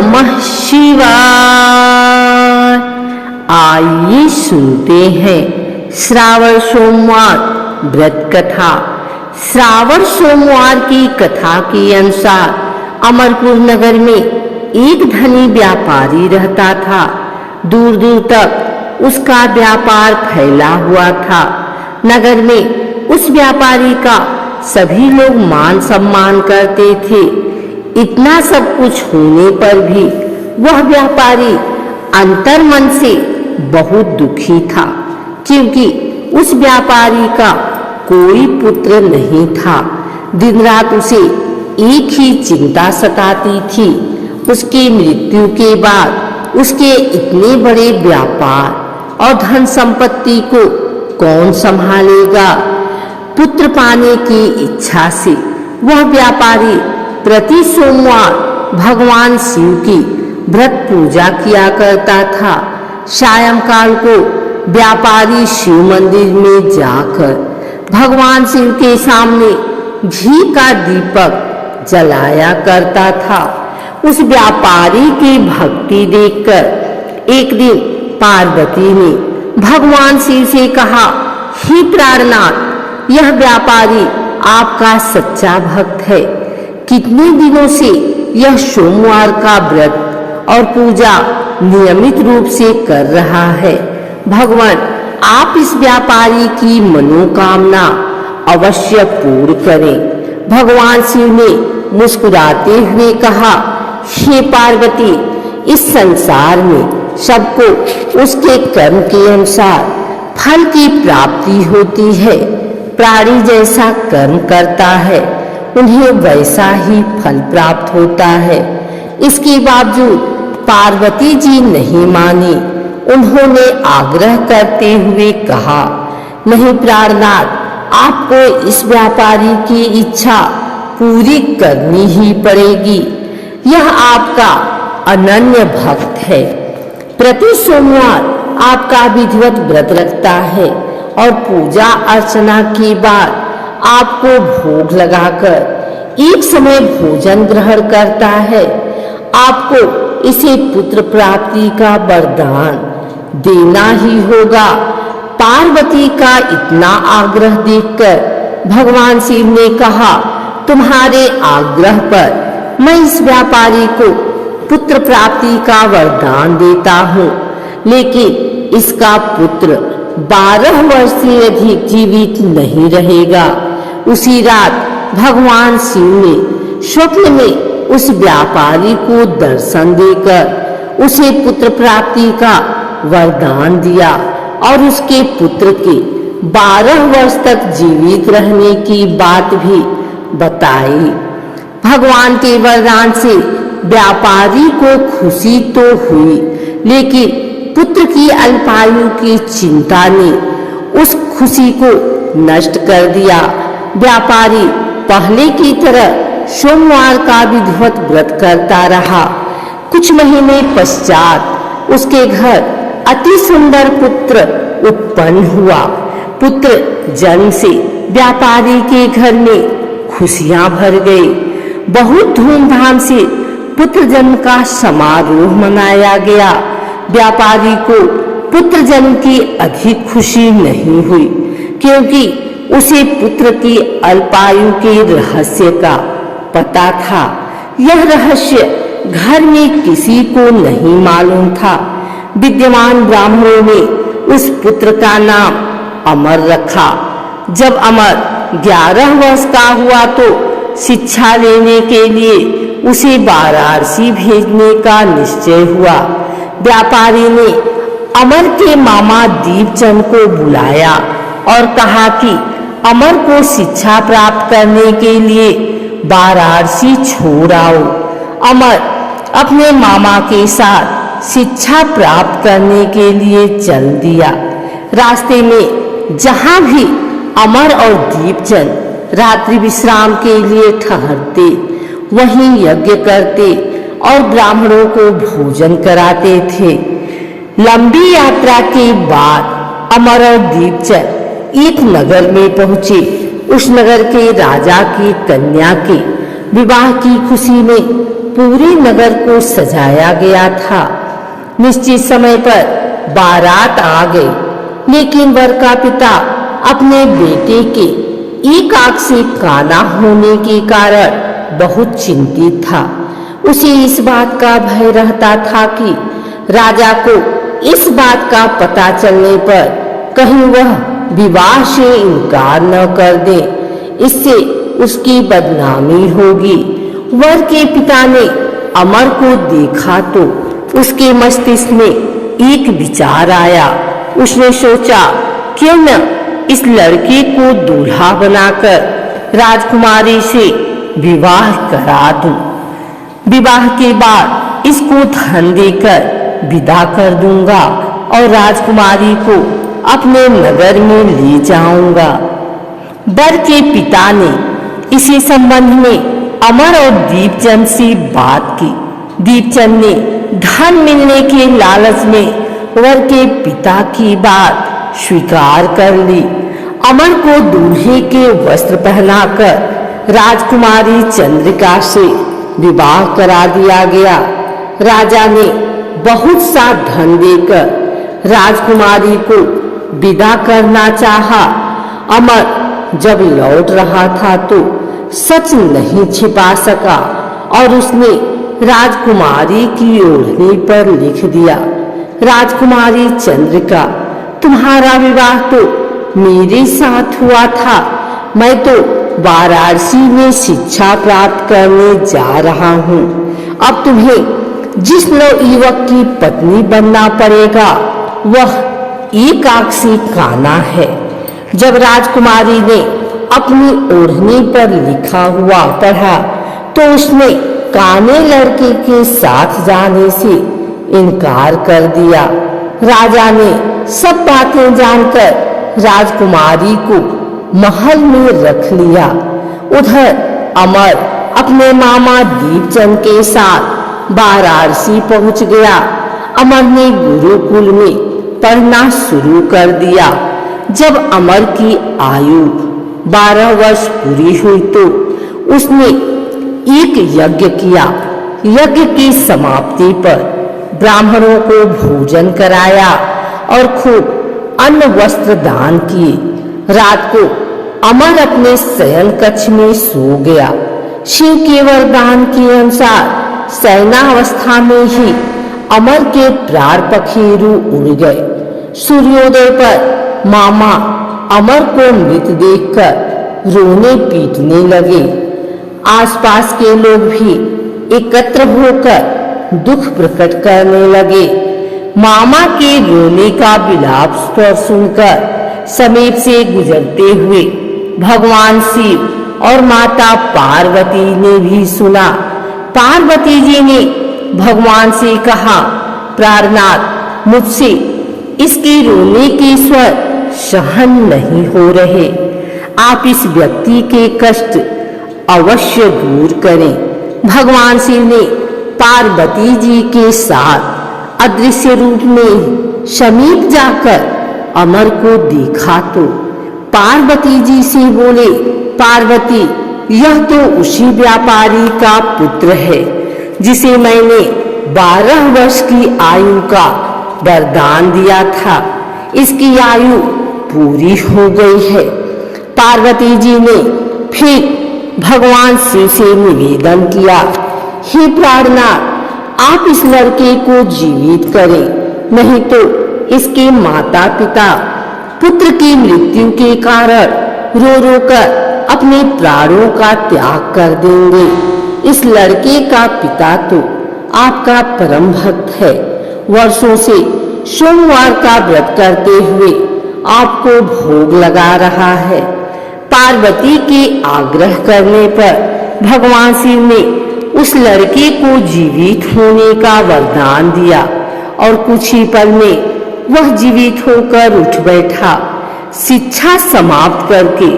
नमः शिवाय। आइए सुनते हैं श्रावण सोमवार व्रत कथा। श्रावण सोमवार की कथा के अनुसार अमरपुर नगर में एक धनी व्यापारी रहता था। दूर दूर तक उसका व्यापार फैला हुआ था। नगर में उस व्यापारी का सभी लोग मान सम्मान करते थे। इतना सब कुछ होने पर भी वह व्यापारी अंतर्मन से बहुत दुखी था, क्योंकि उस व्यापारी का कोई पुत्र नहीं था। दिन रात उसे एक ही चिंता सताती थी, उसकी मृत्यु के बाद उसके इतने बड़े व्यापार और धन संपत्ति को कौन संभालेगा। पुत्र पाने की इच्छा से वह व्यापारी प्रति सोमवार भगवान शिव की व्रत पूजा किया करता था। सायंकाल को व्यापारी शिव मंदिर में जाकर भगवान शिव के सामने घी का दीपक जलाया करता था। उस व्यापारी की भक्ति देखकर एक दिन पार्वती ने भगवान शिव से कहा, हे प्राणनाथ, यह व्यापारी आपका सच्चा भक्त है। कितने दिनों से यह सोमवार का व्रत और पूजा नियमित रूप से कर रहा है। भगवान, आप इस व्यापारी की मनोकामना अवश्य पूर्ण करें। भगवान शिव ने मुस्कुराते हुए कहा, हे पार्वती, इस संसार में सबको उसके कर्म के अनुसार फल की प्राप्ति होती है। प्राणी जैसा कर्म करता है उन्हें वैसा ही फल प्राप्त होता है। इसके बावजूद पार्वती जी नहीं मानी। उन्होंने आग्रह करते हुए कहा, नहीं प्राणनाथ, आपको इस व्यापारी की इच्छा पूरी करनी ही पड़ेगी। यह आपका अनन्य भक्त है। प्रति सोमवार आपका विधिवत व्रत रखता है और पूजा अर्चना के बाद आपको भोग लगाकर एक समय भोजन ग्रहण करता है। आपको इसे पुत्र प्राप्ति का वरदान देना ही होगा। पार्वती का इतना आग्रह देखकर भगवान शिव ने कहा, तुम्हारे आग्रह पर मैं इस व्यापारी को पुत्र प्राप्ति का वरदान देता हूँ, लेकिन इसका पुत्र 12 वर्ष से अधिक जीवित नहीं रहेगा। उसी रात भगवान शिव ने स्वप्न में उस व्यापारी को दर्शन देकर उसे पुत्र प्राप्ति का वरदान दिया और उसके पुत्र के 12 वर्ष तक जीवित रहने की बात भी बताई। भगवान के वरदान से व्यापारी को खुशी तो हुई, लेकिन पुत्र की अल्पायु की चिंता ने उस खुशी को नष्ट कर दिया। व्यापारी पहले की तरह सोमवार का विधिवत व्रत करता रहा। कुछ महीने पश्चात उसके घर अति सुंदर पुत्र उत्पन्न हुआ। पुत्र जन्म से व्यापारी के घर में खुशियां भर गई। बहुत धूमधाम से पुत्र जन्म का समारोह मनाया गया। व्यापारी को पुत्र जन्म की अधिक खुशी नहीं हुई, क्योंकि उसे पुत्र की अल्पायु के रहस्य का पता था। यह रहस्य घर में किसी को नहीं मालूम था। विद्यमान ब्राह्मणों ने उस पुत्र का नाम अमर रखा। जब अमर 11 वर्ष का हुआ तो शिक्षा लेने के लिए उसे वाराणसी भेजने का निश्चय हुआ। व्यापारी ने अमर के मामा दीपचंद को बुलाया और कहा कि अमर को शिक्षा प्राप्त करने के लिए वाराणसी छोड़ आओ। अमर अपने मामा के साथ शिक्षा प्राप्त करने के लिए चल दिया। रास्ते में जहाँ भी अमर और दीपचंद रात्रि विश्राम के लिए ठहरते, वहीं यज्ञ करते और ब्राह्मणों को भोजन कराते थे। लंबी यात्रा के बाद अमर और दीपचंद एक नगर में पहुंचे। उस नगर के राजा की कन्या के विवाह की खुशी में पूरे नगर को सजाया गया था। निश्चित समय पर बारात आ गई, लेकिन वर का पिता अपने बेटे के एक आंख से काना होने के कारण बहुत चिंतित था। उसे इस बात का भय रहता था कि राजा को इस बात का पता चलने पर कहीं वह विवाह से इनकार न कर दे, इससे उसकी बदनामी होगी। वर के पिता ने अमर को देखा तो उसके मस्तिष्क में एक विचार आया। उसने सोचा, क्यों न इस लड़के को दूल्हा बनाकर राजकुमारी से विवाह करा दूं। विवाह के बाद इसको धन देकर विदा कर दूंगा और राजकुमारी को अपने नगर में ले जाऊंगा। वर के पिता ने इसी संबंध में अमर और दीपचंद से बात की। दीपचंद ने धन मिलने के लालच में वर के पिता की बात स्वीकार कर ली। अमर को दूल्हे के वस्त्र पहनाकर राजकुमारी चंद्रिका से विवाह करा दिया गया। राजा ने बहुत सा धन देकर राजकुमारी को विदा करना चाहा। अमर जब लौट रहा था तो सच नहीं छिपा सका और उसने राजकुमारी की ओढ़नी पर लिख दिया, राजकुमारी चंद्रिका, तुम्हारा विवाह तो मेरे साथ हुआ था। मैं तो वाराणसी में शिक्षा प्राप्त करने जा रहा हूँ। अब तुम्हें जिस नव युवक की पत्नी बनना पड़ेगा वह एक आंख से काना है। जब राजकुमारी ने अपनी ओढ़नी पर लिखा हुआ पढ़ा तो उसने काने लड़के के साथ जाने से इनकार कर दिया। राजा ने सब बातें जानकर राजकुमारी को महल में रख लिया। उधर अमर अपने मामा दीपचंद के साथ वाराणसी पहुंच गया। अमर ने गुरुकुल में पढ़ना शुरू कर दिया। जब अमर की आयु 12 वर्ष पूरी हुई तो उसने एक यज्ञ किया। यज्ञ की समाप्ति पर ब्राह्मणों को भोजन कराया और खूब अन्न वस्त्र दान किए। रात को अमर अपने शयन कक्ष में सो गया। शिव के वरदान के अनुसार शयनावस्था में ही अमर के प्राण पखेरु उड़ गए। सूर्योदय पर मामा अमर को मृत देखकर रोने पीटने लगे। आसपास के लोग भी एकत्र होकर दुख प्रकट करने लगे। मामा के रोने का विलाप स्वर सुनकर समीप से गुजरते हुए भगवान शिव और माता पार्वती ने भी सुना। पार्वती जी ने भगवान से कहा, प्राणनाथ, मुझसे इसके रोने के स्वर सहन नहीं हो रहे। आप इस व्यक्ति के कष्ट अवश्य दूर करें। भगवान शिव ने पार्वती जी के साथ अदृश्य रूप में समीप जाकर अमर को देखा तो पार्वती जी से बोले, पार्वती, यह तो उसी व्यापारी का पुत्र है जिसे मैंने 12 वर्ष की आयु का वरदान दिया था। इसकी आयु पूरी हो गई है। पार्वती जी ने फिर भगवान शिव से निवेदन किया, हे प्राणनाथ, आप इस लड़के को जीवित करें, नहीं तो इसके माता पिता पुत्र की मृत्यु के कारण रो रो कर अपने प्राणों का त्याग कर देंगे। इस लड़के का पिता तो आपका परम भक्त है। वर्षों से सोमवार का व्रत करते हुए आपको भोग लगा रहा है। पार्वती के आग्रह करने पर भगवान शिव ने उस लड़के को जीवित होने का वरदान दिया और कुछ ही पल में वह जीवित होकर उठ बैठा। शिक्षा समाप्त करके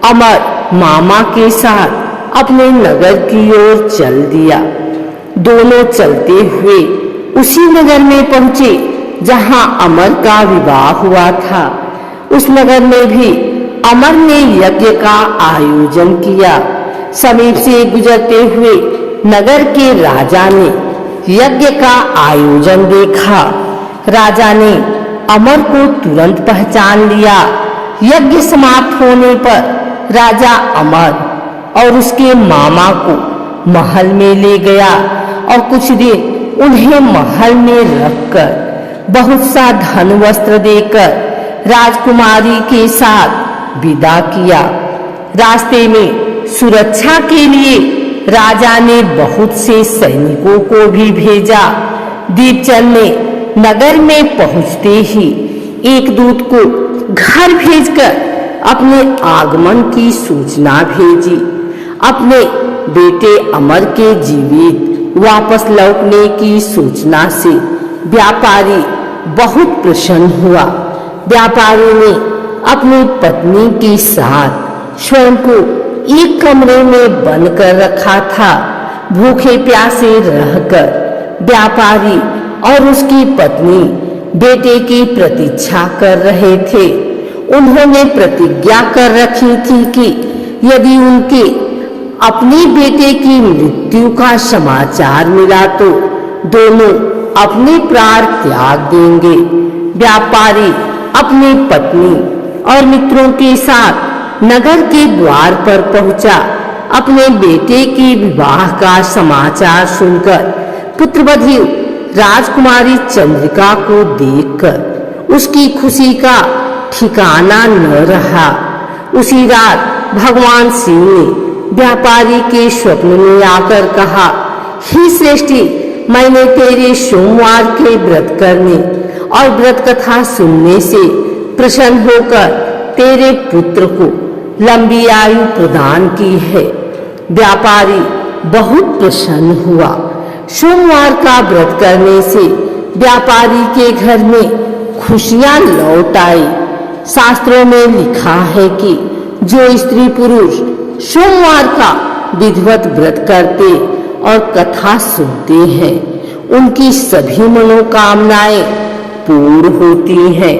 अमर मामा के साथ अपने नगर की ओर चल दिया। दोनों चलते हुए उसी नगर में पहुंचे जहां अमर का विवाह हुआ था। उस नगर में भी अमर ने यज्ञ का आयोजन किया। समीप से गुजरते हुए नगर के राजा ने यज्ञ का आयोजन देखा। राजा ने अमर को तुरंत पहचान लिया। यज्ञ समाप्त होने पर राजा अमर और उसके मामा को महल में ले गया और कुछ दिन उन्हें महल में रखकर बहुत सा धन वस्त्र देकर राजकुमारी के साथ विदा किया। रास्ते में सुरक्षा के लिए राजा ने बहुत से सैनिकों को भी भेजा। दीपचंद ने नगर में पहुंचते ही एक दूत को घर भेजकर अपने आगमन की सूचना भेजी। अपने बेटे अमर के जीवित वापस लौटने की सूचना से व्यापारी बहुत प्रसन्न हुआ। व्यापारी ने अपनी पत्नी के साथ स्वयं को एक कमरे में बंद कर रखा था। भूखे प्यासे रहकर व्यापारी और उसकी पत्नी बेटे की प्रतीक्षा कर रहे थे। उन्होंने प्रतिज्ञा कर रखी थी कि यदि उनके अपने बेटे की मृत्यु का समाचार मिला तो दोनों अपने प्राण त्याग देंगे। व्यापारी अपनी पत्नी और मित्रों के साथ नगर के द्वार पर पहुंचा। अपने बेटे के विवाह का समाचार सुनकर पुत्रवधू राजकुमारी चंद्रिका को देखकर उसकी खुशी का ठिकाना न रहा। उसी रात भगवान शिव ने व्यापारी के स्वप्न में आकर कहा, हे श्रेष्ठी, मैंने तेरे सोमवार के व्रत करने और व्रत कथा सुनने से प्रसन्न होकर तेरे पुत्र को लंबी आयु प्रदान की है। व्यापारी बहुत प्रसन्न हुआ। सोमवार का व्रत करने से व्यापारी के घर में खुशियां लौट आई। शास्त्रों में लिखा है कि जो स्त्री पुरुष सोमवार का विधिवत व्रत करते और कथा सुनते हैं, उनकी सभी मनोकामनाएं पूर्ण होती हैं।